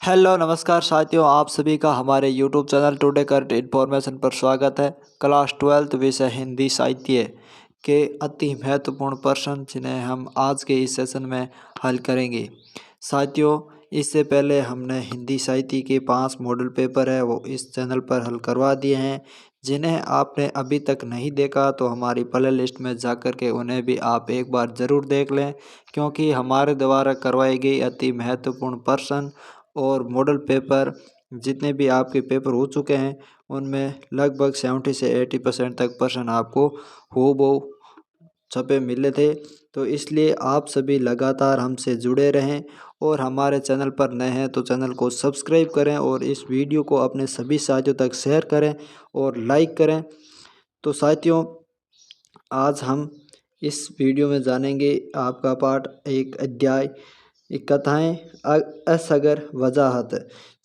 Hello नमस्कार साथियों, आप सभी का हमारे YouTube channel today current information पर स्वागत है। क्लास 12th विषय हिंदी साहित्य के अति महत्वपूर्ण प्रश्न जिन्हें हम आज के इस सेशन में हल करेंगे। साथियों, इससे पहले हमने हिंदी साहित्य के 5 मॉडल पेपर है वो इस चैनल पर हल करवा दिए हैं। जिन्हें आपने अभी तक नहीं देखा तो हमारी प्ले लिस्ट में जाकर के उन्हें भी आप एक बार ज़रूर देख लें, क्योंकि हमारे द्वारा करवाई गई अति महत्वपूर्ण प्रश्न और मॉडल पेपर जितने भी आपके पेपर हो चुके हैं उनमें लगभग 70 से 80% तक प्रश्न आपको हूबहू छपे मिले थे। तो इसलिए आप सभी लगातार हमसे जुड़े रहें और हमारे चैनल पर नए हैं तो चैनल को सब्सक्राइब करें और इस वीडियो को अपने सभी साथियों तक शेयर करें और लाइक करें। तो साथियों, आज हम इस वीडियो में जानेंगे आपका पाठ एक अध्याय कथाएं असगर वजाहत,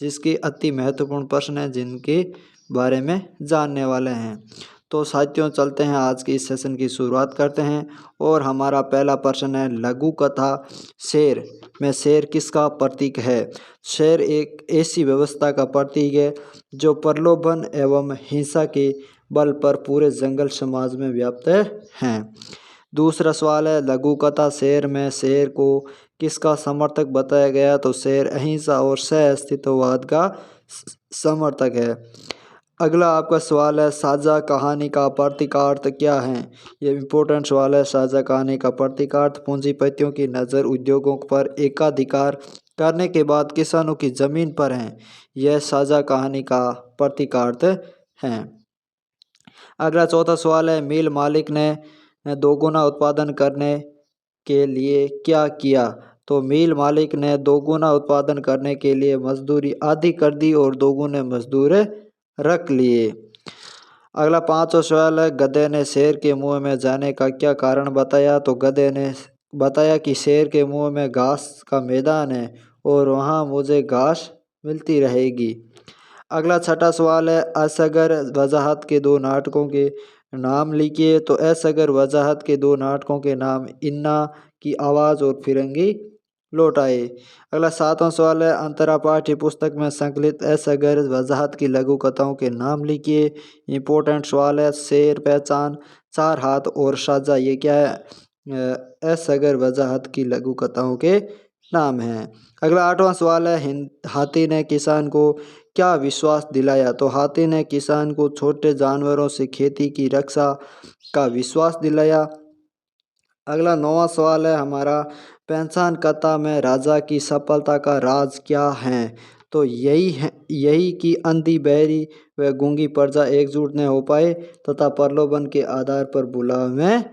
जिसके अति महत्वपूर्ण प्रश्न हैं जिनके बारे में जानने वाले हैं। तो साथियों, चलते हैं आज के इस सेशन की शुरुआत करते हैं और हमारा पहला प्रश्न है लघु कथा शेर में शेर किसका प्रतीक है। शेर एक ऐसी व्यवस्था का प्रतीक है जो प्रलोभन एवं हिंसा के बल पर पूरे जंगल समाज में व्याप्त हैं। दूसरा सवाल है लघु कथा शेर में शेर को किसका समर्थक बताया गया। तो शेर अहिंसा और सह अस्तित्ववाद का समर्थक है। अगला आपका सवाल है साझा कहानी का प्रतीकार्थ क्या है। ये इम्पोर्टेंट सवाल है। साझा कहानी का प्रतीकार्थ पूंजीपतियों की नज़र उद्योगों पर एकाधिकार करने के बाद किसानों की जमीन पर है। यह साझा कहानी का प्रतीकार्थ है। अगला चौथा सवाल है मिल मालिक ने दोगुना उत्पादन करने के लिए क्या किया। तो मिल मालिक ने दोगुना उत्पादन करने के लिए मजदूरी आधी कर दी और दोगुने मजदूर रख लिए। अगला पांचवा सवाल है गधे ने शेर के मुंह में जाने का क्या कारण बताया। तो गधे ने बताया कि शेर के मुंह में घास का मैदान है और वहां मुझे घास मिलती रहेगी। अगला छठा सवाल है असगर वजाहत के दो नाटकों के नाम लिखिए। तो असगर वजाहत के दो नाटकों के नाम इन्ना की आवाज़ और फिरंगी लौटाए। अगला सातवां सवाल है अंतरा पाठ्य पुस्तक में संकलित असगर वजाहत की लघु कथाओं के नाम लिखिए। इंपॉर्टेंट सवाल है शेर पहचान चार हाथ और साझा ये क्या है। असगर वजाहत की लघु कथाओं के नाम है। अगला आठवां सवाल है हाथी ने किसान को क्या विश्वास दिलाया। तो हाथी ने किसान को छोटे जानवरों से खेती की रक्षा का विश्वास दिलाया। अगला नौवां सवाल है हमारा पहचान कथा में राजा की सफलता का राज क्या है। तो यही कि अंधी बहरी व गूंगी प्रजा एकजुट न हो पाए तथा प्रलोभन के आधार पर बुलाव में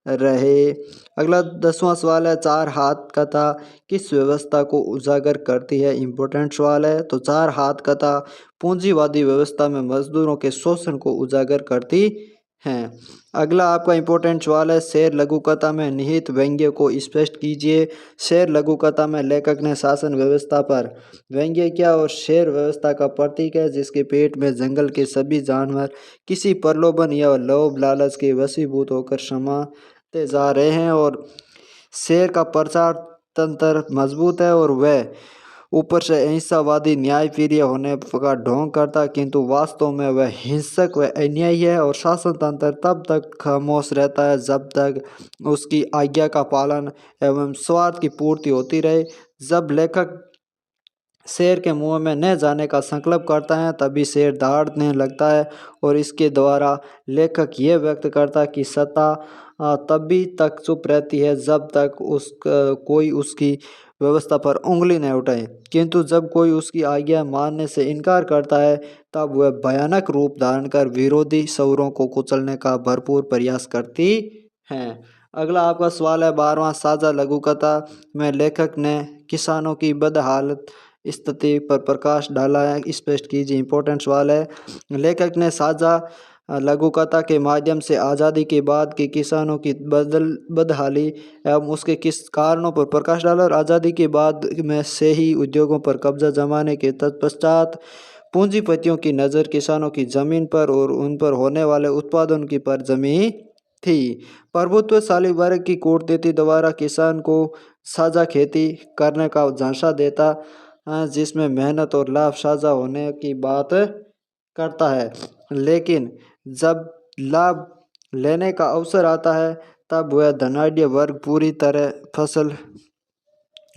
रहे। अगला 10वां सवाल है चार हाथ कथा किस व्यवस्था को उजागर करती है। इम्पोर्टेंट सवाल है। तो चार हाथ कथा पूंजीवादी व्यवस्था में मजदूरों के शोषण को उजागर करती हैं। अगला आपका इम्पोर्टेंट सवाल है शेर लघु कथा में निहित व्यंग्य को स्पष्ट कीजिए। शेर लघु कथा में लेखक ने शासन व्यवस्था पर व्यंग्य किया और शेर व्यवस्था का प्रतीक है जिसके पेट में जंगल के सभी जानवर किसी प्रलोभन या लोभ लालच के वशीभूत होकर समाते जा रहे हैं और शेर का प्रचार तंत्र मजबूत है और वह ऊपर से अहिंसावादी न्यायप्रिय होने का ढोंग करता, किंतु वास्तव में वह हिंसक व अन्यायी है और शासन तंत्र तब तक खामोश रहता है जब तक उसकी आज्ञा का पालन एवं स्वार्थ की पूर्ति होती रहे। जब लेखक शेर के मुंह में न जाने का संकल्प करता है तभी शेर दहाड़ने लगता है और इसके द्वारा लेखक ये व्यक्त करता कि सत्ता तभी तक चुप रहती है जब तक कोई उसकी व्यवस्था पर उंगली न उठाए, किंतु जब कोई उसकी आज्ञा मानने से इनकार करता है तब वह भयानक रूप धारण कर विरोधी शौरों को कुचलने का भरपूर प्रयास करती है। अगला आपका सवाल है 12वां साझा लघु कथा में लेखक ने किसानों की बदहालत स्थिति पर प्रकाश डाला है, स्पष्ट कीजिए। इंपॉर्टेंट सवाल है लेखक ने साझा लघु कथा के माध्यम से आज़ादी के बाद के किसानों की बदहाली एवं उसके किस कारणों पर प्रकाश डाला और आज़ादी के बाद में से ही उद्योगों पर कब्जा जमाने के तत्पश्चात पूंजीपतियों की नज़र किसानों की जमीन पर और उन पर होने वाले उत्पादन की पर जमी थी। प्रभुत्वशाली वर्ग की कूटनीति द्वारा किसान को साझा खेती करने का झांसा देता जिसमें मेहनत और लाभ साझा होने की बात करता है। लेकिन जब लाभ लेने का अवसर आता है तब वह धनाढ्य वर्ग पूरी तरह फसल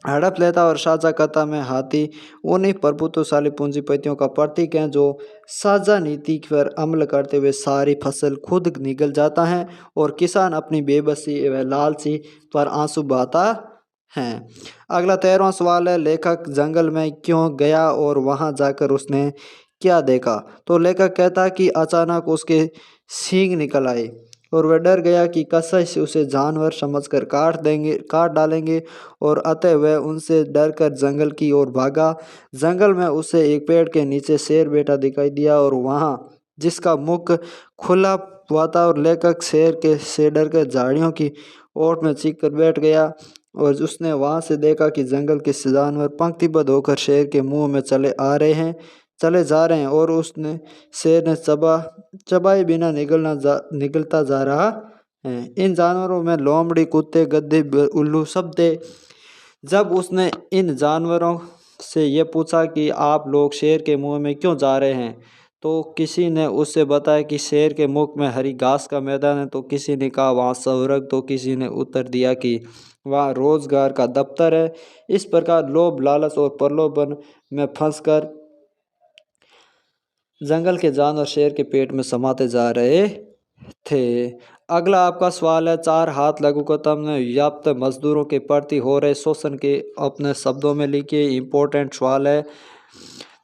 हड़प लेता और साझा करता में हाथी उन्हीं प्रभुत्वशाली पूंजीपतियों का प्रतीक है जो साझा नीति पर अमल करते हुए सारी फसल खुद निगल जाता है और किसान अपनी बेबसी व लालची पर आंसू बहाता है। अगला 13वां सवाल है, लेखक जंगल में क्यों गया और वहां जाकर उसने क्या देखा। तो लेखक कहता है कि अचानक उसके सींग निकल आए और वह डर गया कि कसाई उसे जानवर समझकर काट डालेंगे और अतः वह उनसे डरकर जंगल की ओर भागा। जंगल में उसे एक पेड़ के नीचे शेर बैठा दिखाई दिया और वहां जिसका मुख खुला हुआ था और लेखक शेर के से डरकर झाड़ियों की ओट में चीख कर बैठ गया और उसने वहां से देखा कि जंगल के जानवर पंक्तिबद्ध होकर शेर के मुंह में चले जा रहे हैं और उसने शेर ने चबाए बिना निगलता जा रहा है। इन जानवरों में लोमड़ी, कुत्ते, गद्दे, उल्लू सब थे। जब उसने इन जानवरों से ये पूछा कि आप लोग शेर के मुंह में क्यों जा रहे हैं, तो किसी ने उससे बताया कि शेर के मुख में हरी घास का मैदान है, तो किसी ने कहा वहाँ स्वर्ग, तो किसी ने उत्तर दिया कि वहाँ रोजगार का दफ्तर है। इस प्रकार लोभ, लालच और प्रलोभन में फंसकर जंगल के जानवर शेर के पेट में समाते जा रहे थे। अगला आपका सवाल है, 4 हाथ लघुकथा में व्याप्त मजदूरों के प्रति हो रहे शोषण के अपने शब्दों में लिखिए। इम्पोर्टेंट सवाल है।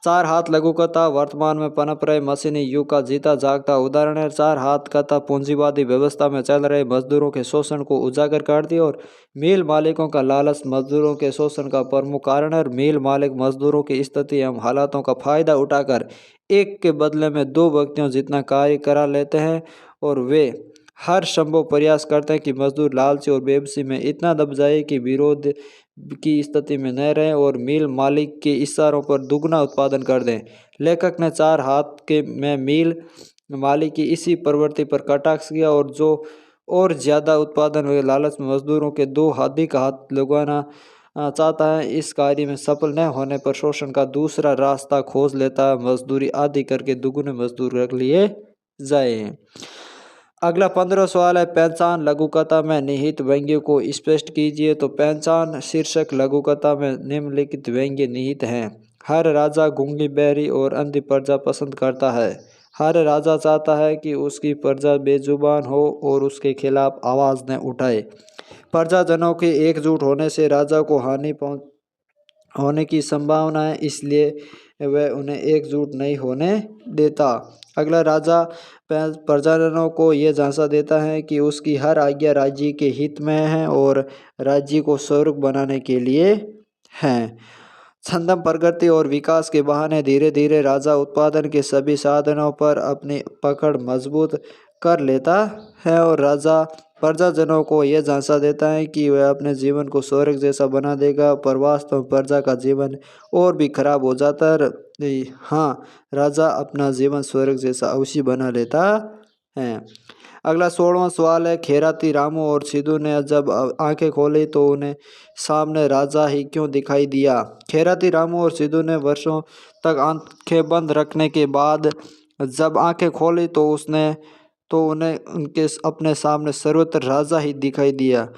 4 हाथ लघुकथा वर्तमान में पनप रहे मशीनी युग का जीता जागता उदाहरण है। 4 हाथ कथा पूंजीवादी व्यवस्था में चल रहे मजदूरों के शोषण को उजागर करती है और मिल मालिकों का लालच मजदूरों के शोषण का प्रमुख कारण है। मिल मालिक मजदूरों की स्थिति एवं हालातों का फायदा उठाकर एक के बदले में 2 व्यक्तियों जितना कार्य करा लेते हैं और वे हर संभव प्रयास करते हैं कि मजदूर लालची और बेबसी में इतना दब जाए कि विरोध की स्थिति में न रहें और मिल मालिक के इशारों पर दुगना उत्पादन कर दें। लेखक ने 4 हाथ के में मिल मालिक की इसी प्रवृत्ति पर कटाक्ष किया और जो और ज़्यादा उत्पादन व लालच में मजदूरों के 2 अधिक हाथ लगवाना चाहता है। इस कार्य में सफल न होने पर शोषण का दूसरा रास्ता खोज लेता है, मजदूरी आदि करके दुगुने मजदूर रख लिए जाए। अगला 15 सवाल है, पहचान लघुकथा में निहित व्यंग्य को स्पष्ट कीजिए। तो पहचान शीर्षक लघुकथा में निम्नलिखित व्यंग्य निहित हैं। हर राजा गूंगी, बहरी और अंधी प्रजा पसंद करता है। हर राजा चाहता है कि उसकी प्रजा बेजुबान हो और उसके खिलाफ आवाज न उठाए। प्रजाजनों के एकजुट होने से राजा को हानि होने की संभावना है, इसलिए वह उन्हें एकजुट नहीं होने देता। अगला राजा प्रजाजनों को यह झांसा देता है कि उसकी हर आज्ञा राज्य के हित में है और राज्य को स्वर्ग बनाने के लिए है। छंदम प्रगति और विकास के बहाने धीरे धीरे राजा उत्पादन के सभी साधनों पर अपनी पकड़ मजबूत कर लेता है और राजा प्रजाजनों को यह झांसा देता है कि वह अपने जीवन को स्वर्ग जैसा बना देगा, पर वास्तव में प्रजा का जीवन और भी खराब हो जाता है। हाँ, राजा अपना जीवन स्वर्ग जैसा अवश्य बना लेता है। अगला 16वां सवाल है, खैराती रामू और सिद्धू ने जब आंखें खोली तो उन्हें सामने राजा ही क्यों दिखाई दिया। खैराती रामू और सिद्धू ने वर्षों तक आंखें बंद रखने के बाद जब आंखें खोली तो उन्हें उनके अपने सामने सर्वत्र राजा ही दिखाई दिया।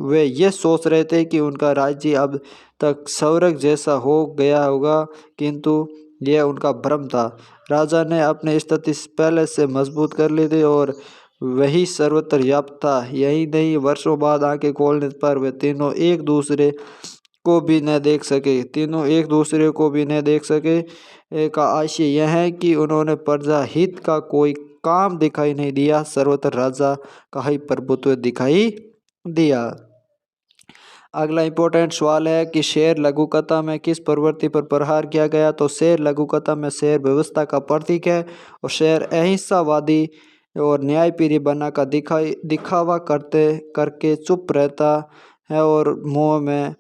वे ये सोच रहे थे कि उनका राज्य अब तक स्वर्ग जैसा हो गया होगा, किंतु यह उनका भ्रम था। राजा ने अपनी स्थिति पहले से मजबूत कर ली थी और वही सर्वत्र व्याप्त था। यही नहीं, वर्षों बाद आंखें खोलने पर वे तीनों एक दूसरे को भी न देख सके का आशय यह है कि उन्होंने प्रजा हित का कोई काम दिखाई नहीं दिया, सर्वत्र राजा का ही प्रभुत्व दिखाई दिया। अगला इंपॉर्टेंट सवाल है कि शेर लघुकथा में किस प्रवृत्ति पर प्रहार किया गया। तो शेर लघुकथा में शेर व्यवस्था का प्रतीक है और शेर अहिंसावादी और न्यायप्रिय बनाकर दिखावा करके चुप रहता है और मुंह में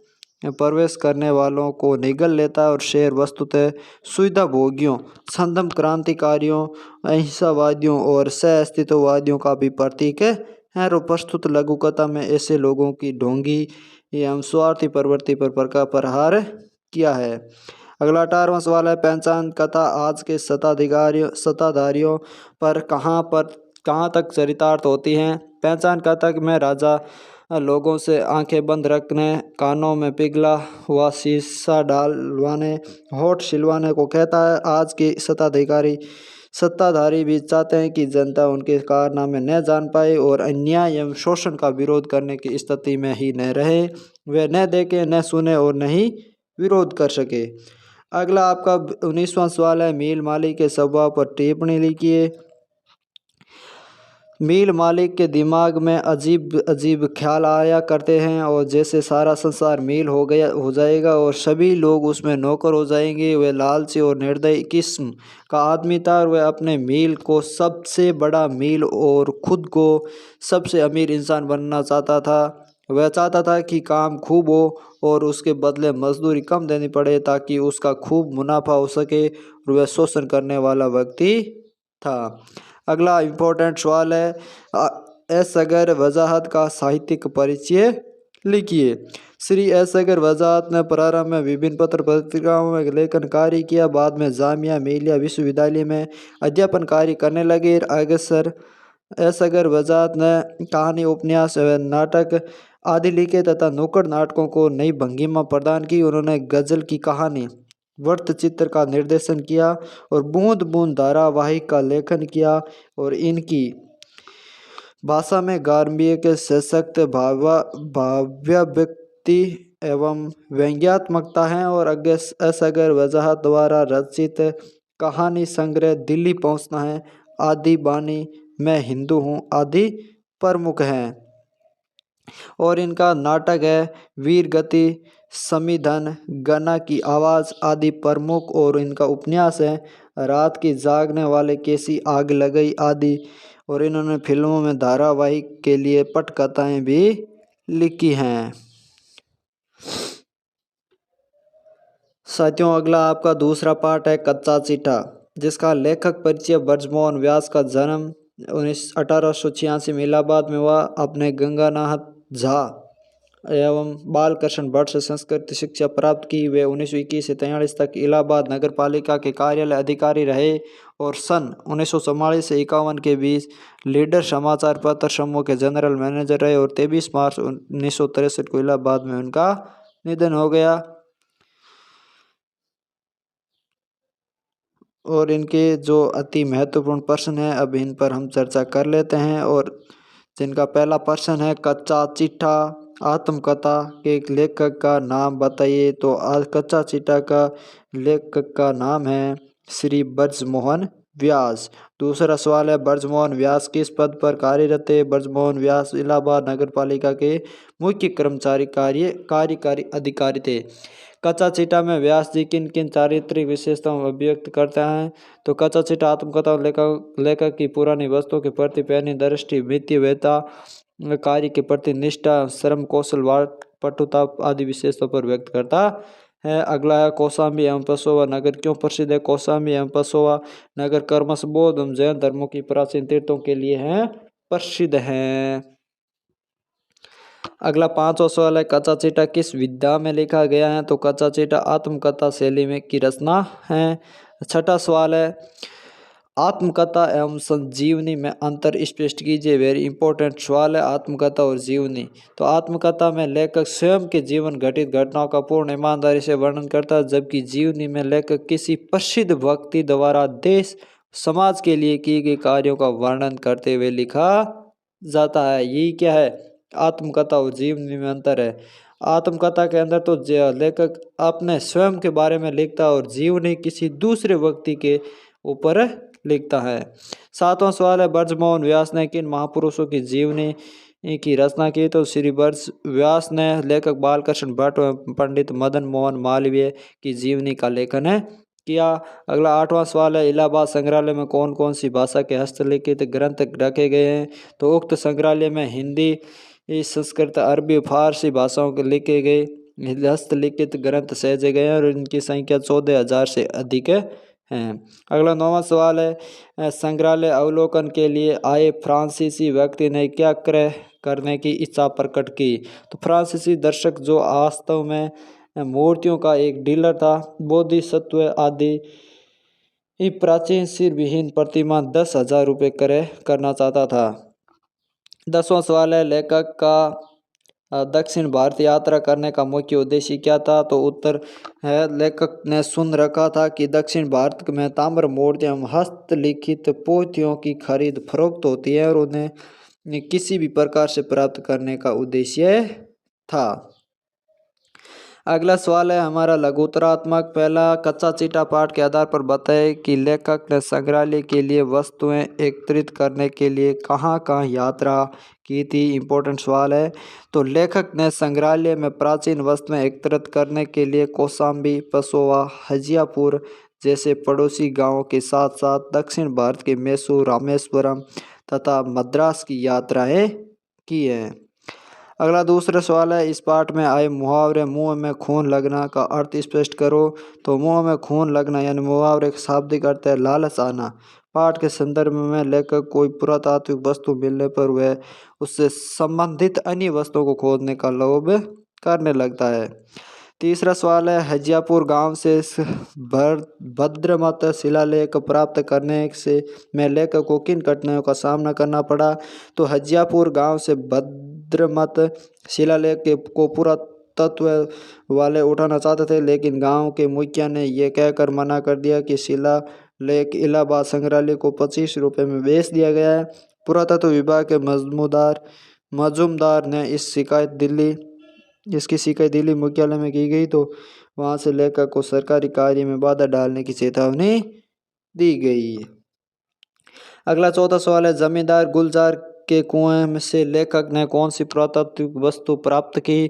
प्रवेश करने वालों को निगल लेता है और शेर वस्तुतः सुविधाभोगियों, छद्म क्रांतिकारियों, अहिंसावादियों और सह अस्तित्ववादियों का भी प्रतीक है और प्रस्तुत लघुकथा में ऐसे लोगों की ढोंगी एवं स्वार्थी प्रवृत्ति पर प्रहार किया है। अगला 18वां सवाल है, पहचान कथा आज के सत्ताधारियों पर कहाँ तक चरितार्थ होती हैं। पहचान कथा में राजा लोगों से आंखें बंद रखने, कानों में पिघला हुआ शीशा डालवाने, होठ सिलवाने को कहता है। आज के सत्ताधारी भी चाहते हैं कि जनता उनके कारनामे न जान पाए और अन्याय एवं शोषण का विरोध करने की स्थिति में ही न रहे। वे न देखे, न सुने और न ही विरोध कर सके। अगला आपका 19वां सवाल है, मील मालिक के स्वभाव पर टिप्पणी लिखिए। मील मालिक के दिमाग में अजीब अजीब ख्याल आया करते हैं और जैसे सारा संसार मील हो जाएगा और सभी लोग उसमें नौकर हो जाएंगे। वह लालची और निर्दयी किस्म का आदमी था और वह अपने मील को सबसे बड़ा मील और खुद को सबसे अमीर इंसान बनना चाहता था। वह चाहता था कि काम खूब हो और उसके बदले मजदूरी कम देनी पड़े ताकि उसका खूब मुनाफा हो सके और वह शोषण करने वाला व्यक्ति था। अगला इम्पोर्टेंट सवाल है, असगर वजाहत का साहित्यिक परिचय लिखिए। श्री असगर वजाहत ने प्रारंभ में विभिन्न पत्र पत्रिकाओं में लेखन कार्य किया। बाद में जामिया मिलिया विश्वविद्यालय में अध्यापन कार्य करने लगे। असगर वजाहत ने कहानी, उपन्यास व नाटक आदि लिखे तथा नुक्कड़ नाटकों को नई भंगिमा प्रदान की। उन्होंने गजल की कहानी, वृत्तचित्र का निर्देशन किया और बूंद बूंद धारावाहिक का लेखन किया और इनकी भाषा में गांभीर्य के सशक्त भाव्याभिव्यक्ति एवं व्यंग्यात्मकता है। और असगर वजाहत द्वारा रचित कहानी संग्रह दिल्ली पहुंचना है, आदि बानी, मैं हिंदू हूँ आदि प्रमुख हैं। और इनका नाटक है वीर गति, समीधन, गना की आवाज़ आदि प्रमुख। और इनका उपन्यास है रात की जागने वाले कैसी आग लगई आदि। और इन्होंने फिल्मों में धारावाहिक के लिए पटकथाएं भी लिखी हैं। साथियों, अगला आपका दूसरा पार्ट है कच्चा चिट्ठा, जिसका लेखक परिचय। ब्रजमोहन व्यास का जन्म 1886 में इलाहाबाद में हुआ। अपने गंगानाथ झा एवं बालकृष्ण भट्ट से संस्कृत शिक्षा प्राप्त की। वे 1921 से 1943 तक इलाहाबाद नगर पालिका के कार्यालय अधिकारी रहे और सन 1944 से 51 के बीच लीडर समाचार पत्र समूह के जनरल मैनेजर रहे और 23 मार्च 1963 को इलाहाबाद में उनका निधन हो गया। और इनके जो अति महत्वपूर्ण प्रश्न हैं, अब इन पर हम चर्चा कर लेते हैं। और जिनका पहला प्रश्न है, कच्चा चिट्ठा आत्मकथा के लेखक का नाम बताइए। तो कच्चा चिट्ठा का लेखक का नाम है श्री ब्रजमोहन व्यास। दूसरा सवाल है, ब्रजमोहन व्यास किस पद पर कार्यरत थे। ब्रजमोहन व्यास इलाहाबाद नगर पालिका के मुख्य कर्मचारी कार्यकारी अधिकारी थे। कच्चा चिट्ठा में व्यास जी किन किन चारित्रिक विशेषताओं को अभिव्यक्त करता है। तो कच्चा चिट्ठा आत्मकथा लेखक की पुरानी वस्तुओं के प्रति पैनी दृष्टि, मितव्ययिता, कार्य के प्रति निष्ठा, श्रम कौशल, पटुता आदि विशेषताओं पर व्यक्त करता है। अगला है, कौशाम्बी एवं पसोवा नगर क्यों प्रसिद्ध है। कौशाम्बी एवं पसोवा नगर क्रमश बौद्ध एवं जैन धर्मों की प्राचीन तीर्थों के लिए हैं प्रसिद्ध हैं। अगला 5वां सवाल है, कच्चा चिट्ठा किस विधा में लिखा गया है। तो कच्चा चिट्ठा आत्मकथा शैली में की रचना है। 6वां सवाल है, आत्मकथा एवं संजीवनी में अंतर स्पष्ट कीजिए। वेरी इंपॉर्टेंट सवाल है, आत्मकथा और जीवनी। तो आत्मकथा में लेखक स्वयं के जीवन घटित घटनाओं का पूर्ण ईमानदारी से वर्णन करता है, जबकि जीवनी में लेखक किसी प्रसिद्ध व्यक्ति द्वारा देश समाज के लिए किए गए कार्यों का वर्णन करते हुए लिखा जाता है। यही क्या है, आत्मकथा और जीवनी में अंतर है। आत्मकथा के अंदर तो लेखक अपने स्वयं के बारे में लिखता है और जीवनी किसी दूसरे व्यक्ति के ऊपर लिखता है। 7वां सवाल है, ब्रजमोहन व्यास ने किन महापुरुषों की जीवनी की रचना की। तो श्री ब्रज व्यास ने लेखक बालकृष्ण भट्ट एवं पंडित मदन मोहन मालवीय की जीवनी का लेखन किया। अगला 8वां सवाल है, इलाहाबाद संग्रहालय में कौन कौन सी भाषा के हस्तलिखित ग्रंथ रखे गए हैं। तो उक्त संग्रहालय में हिंदी, संस्कृत, अरबी, फारसी भाषाओं के लिखे गए हस्तलिखित ग्रंथ सहेजे गए हैं और इनकी संख्या 14,000 से अधिक हैं। अगला 9वां सवाल है, संग्रहालय अवलोकन के लिए आए फ्रांसीसी व्यक्ति ने क्या क्रय करने की इच्छा प्रकट की। तो फ्रांसीसी दर्शक जो वास्तव में मूर्तियों का एक डीलर था। बोधिसत्व आदि प्राचीन सिर विहीन प्रतिमा 10,000 रुपये क्रय करना चाहता था। 10वां सवाल है, लेखक का दक्षिण भारत यात्रा करने का मुख्य उद्देश्य क्या था? तो उत्तर है, लेखक ने सुन रखा था कि दक्षिण भारत में ताम्र मूर्तियां एवं हस्तलिखित पोथियों की खरीद फरोख्त होती है और उन्हें किसी भी प्रकार से प्राप्त करने का उद्देश्य था। अगला सवाल है हमारा लघुत्तरात्मक। पहला, कच्चा चिट्ठा पाठ के आधार पर बताएं कि लेखक ने संग्रहालय के लिए वस्तुएं एकत्रित करने के लिए कहाँ कहाँ यात्रा की थी। इम्पोर्टेंट सवाल है। तो लेखक ने संग्रहालय में प्राचीन वस्तुएं एकत्रित करने के लिए कौशाम्बी, पसोवा, हजियापुर जैसे पड़ोसी गांवों के साथ साथ दक्षिण भारत के मैसूर, रामेश्वरम तथा मद्रास की यात्राएं की हैं। अगला दूसरा सवाल है, इस पाठ में आए मुहावरे मुंह में खून लगना का अर्थ स्पष्ट करो। तो मुंह में खून लगना यानी मुहावरे का शाब्दिक अर्थ है लालच आना। पाठ के संदर्भ में लेखक कोई पुरातात्विक वस्तु मिलने पर वह उससे संबंधित अन्य वस्तुओं को खोदने का लोभ करने लगता है। तीसरा सवाल है, हजियापुर गांव से भद्रमत शिलालेख प्राप्त करने से में लेखक को किन कठिनाइयों का सामना करना पड़ा। तो हजियापुर गांव से भद्रमत शिलालेख को पुरातत्व वाले उठाना चाहते थे, लेकिन गांव के मुखिया ने यह कहकर मना कर दिया कि शिलालेख इलाहाबाद संग्रहालय को 25 रुपये में बेच दिया गया है। पुरातत्व विभाग के मजूमदार ने इसकी शिकायत दिल्ली मुख्यालय में की गई, तो वहां से लेखक को सरकारी कार्य में बाधा डालने की चेतावनी दी गई। अगला चौथा सवाल है, जमींदार गुलजार के कुएं से लेखक ने कौन सी पुरातात्विक वस्तु प्राप्त की।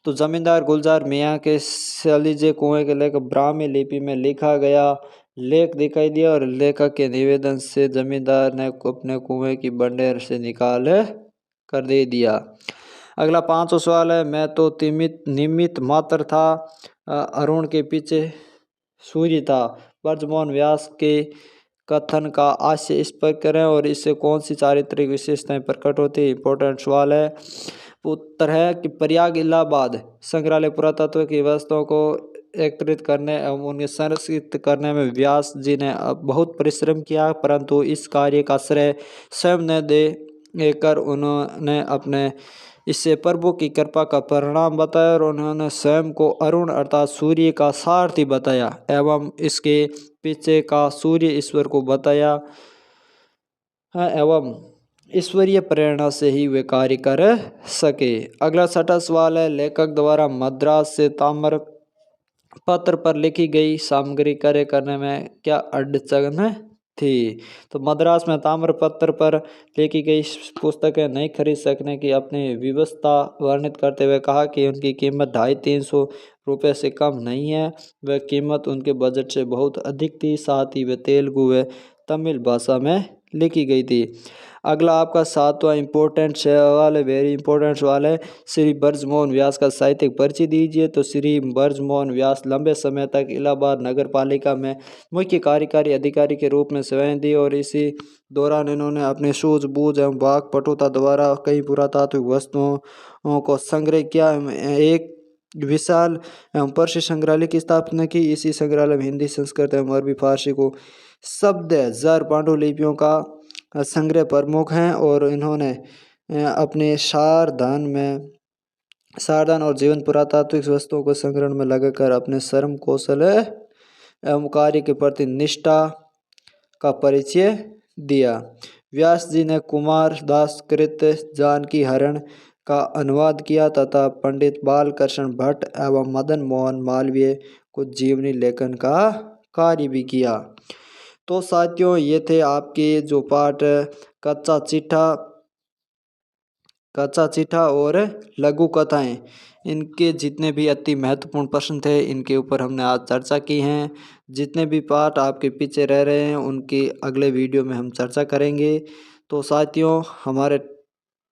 तो जमींदार गुलजार मियाँ के सलीजे कुएं के लेख ब्राह्मी लिपि में लिखा गया लेख दिखाई दिया और लेखक के निवेदन से जमींदार ने अपने कुएं की बंडेर से निकाल कर दे दिया। अगला पांचवा सवाल है, मैं तो निमित्त मात्र था, अरुण के पीछे सूर्य था। ब्रजमोहन व्यास के कथन का आशय स्पष्ट करें और इससे कौन सी चारित्रिक विशेषताएं प्रकट होती है। इंपॉर्टेंट सवाल है। उत्तर है कि प्रयाग इलाहाबाद संग्रहालय पुरातत्व की वस्तुओं को एकत्रित करने एवं उन्हें संरक्षित करने में व्यास जी ने बहुत परिश्रम किया, परंतु इस कार्य का श्रेय स्वयं न देकर उन्होंने अपने इससे प्रभु की कृपा का परिणाम बताया और उन्होंने स्वयं को अरुण अर्थात सूर्य का सारथी बताया एवं इसके पीछे का सूर्य ईश्वर को बताया एवं ईश्वरीय प्रेरणा से ही वे कार्य कर सके। अगला छठा सवाल है, लेखक द्वारा मद्रास से ताम्र पत्र पर लिखी गई सामग्री कार्य करने में क्या अड़चन थी। तो मद्रास में ताम्र पत्र पर लिखी गई पुस्तकें नहीं खरीद सकने की अपनी विवशता वर्णित करते हुए कहा कि उनकी कीमत 250-300 रुपये से कम नहीं है। वह कीमत उनके बजट से बहुत अधिक थी। साथ ही वे तेलुगु व तमिल भाषा में लिखी गई थी। अगला आपका सातवां इम्पोर्टेंट सवाल है, वेरी इंपॉर्टेंट सवाल है, श्री ब्रजमोहन व्यास का साहित्यिक परिचय दीजिए। तो श्री ब्रजमोहन व्यास लंबे समय तक इलाहाबाद नगर पालिका में मुख्य कार्यकारी अधिकारी के रूप में सेवाएं दी और इसी दौरान इन्होंने अपने सूझबूझ एवं वाक्पटुता द्वारा कई पुरातात्विक वस्तुओं को संग्रह किया। एक विशाल एवं प्रसिद्ध संग्रहालय की स्थापना की। इसी संग्रहालय में हिंदी, संस्कृत एवं अरबी फारसी को शब्द जर पांडुलिपियों का संग्रह प्रमुख हैं और इन्होंने अपने सारदान और जीवन पुरातात्विक वस्तुओं को संग्रहण में लगाकर अपने श्रम कौशल एवं कार्य के प्रति निष्ठा का परिचय दिया। व्यास जी ने कुमार दास कृत जानकी हरण का अनुवाद किया तथा पंडित बालकृष्ण भट्ट एवं मदन मोहन मालवीय को जीवनी लेखन का कार्य भी किया। तो साथियों, ये थे आपके जो पाठ कच्चा चिट्ठा और लघु कथाएं, इनके जितने भी अति महत्वपूर्ण प्रश्न थे इनके ऊपर हमने आज चर्चा की हैं। जितने भी पाठ आपके पीछे रह रहे हैं उनकी अगले वीडियो में हम चर्चा करेंगे। तो साथियों, हमारे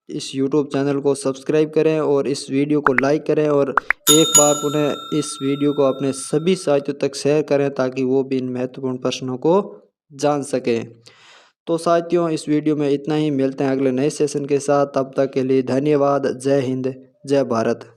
इस YouTube चैनल को सब्सक्राइब करें और इस वीडियो को लाइक करें और एक बार पुनः इस वीडियो को अपने सभी साथियों तक शेयर करें ताकि वो भी इन महत्वपूर्ण प्रश्नों को जान सकें। तो साथियों, इस वीडियो में इतना ही। मिलते हैं अगले नए सेशन के साथ। तब तक के लिए धन्यवाद। जय हिंद, जय भारत।